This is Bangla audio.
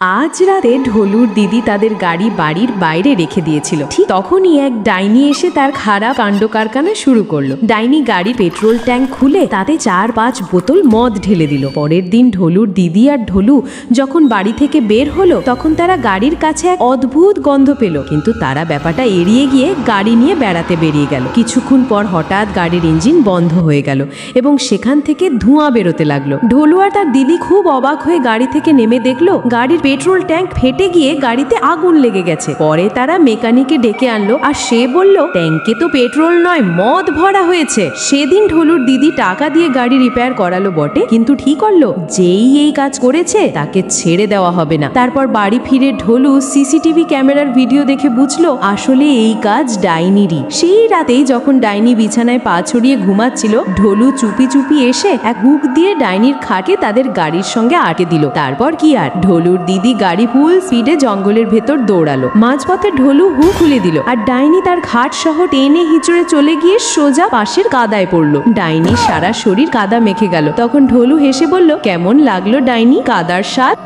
আজ রাতে ঢোলুর দিদি তাদের গাড়ি বাড়ির বাইরে রেখে দিয়েছিল। ঠিক তখনই এক ডাইনি এসে তার খারাপ কাণ্ড কারখানা শুরু করলো। ডাইনি গাড়ির পেট্রোল ট্যাঙ্ক খুলে তাতে 4-5 বোতল মদ ঢেলে দিল। পরের দিন ঢোলুর দিদি আর ঢোলু যখন বাড়ি থেকে বের হলো তখন তারা গাড়ির কাছে এক অদ্ভুত গন্ধ পেল, কিন্তু তারা ব্যাপারটা এড়িয়ে গিয়ে গাড়ি নিয়ে বেড়াতে বেরিয়ে গেল। কিছুক্ষণ পর হঠাৎ গাড়ির ইঞ্জিন বন্ধ হয়ে গেল এবং সেখান থেকে ধোঁয়া বেরোতে লাগলো। ঢোলু আর তার দিদি খুব অবাক হয়ে গাড়ি থেকে নেমে দেখলো গাড়ির পেট্রোল ট্যাঙ্ক ফেটে গিয়ে গাড়িতে আগুন লেগে গেছে। পরে তারা মেকানিককে ডেকে আনলো আর সে বলল ট্যাঙ্কে তো পেট্রোল নয়, মদ ভরা হয়েছে। সেদিন ঢোলুর দিদি টাকা দিয়ে গাড়ি রিপেয়ার করালো বটে, কিন্তু ঠিক করলো যেই এই কাজ করেছে তাকে ছেড়ে দেওয়া হবে না। তারপর বাড়ি ফিরে ঢোলু সিসিটিভি ক্যামেরার ভিডিও দেখে বুঝলো আসলে এই কাজ ডাইনিরই। সেই রাতেই যখন ডাইনি বিছানায় পা ছড়িয়ে ঘুমাচ্ছিল, ঢোলু চুপি চুপি এসে এক হুক দিয়ে ডাইনির খাটে তাদের গাড়ির সঙ্গে আটকে দিল। তারপর কি আর, ঢোলুর দিদি গাড়ি ফুল স্পিডে জঙ্গলের ভেতর দৌড়ালো। মাঝপথে ঢোলু হুক খুলে দিল আর ডাইনি তার খাট সহ টেনে হিচড়ে চলে গিয়ে সোজা পাশের কাদায় পড়লো। ডাইনির সারা শরীর কাদা মেখে গেল। তখন ঢোলু হেসে বলল, কেমন লাগলো ডাইনি কাদার স্বাদ?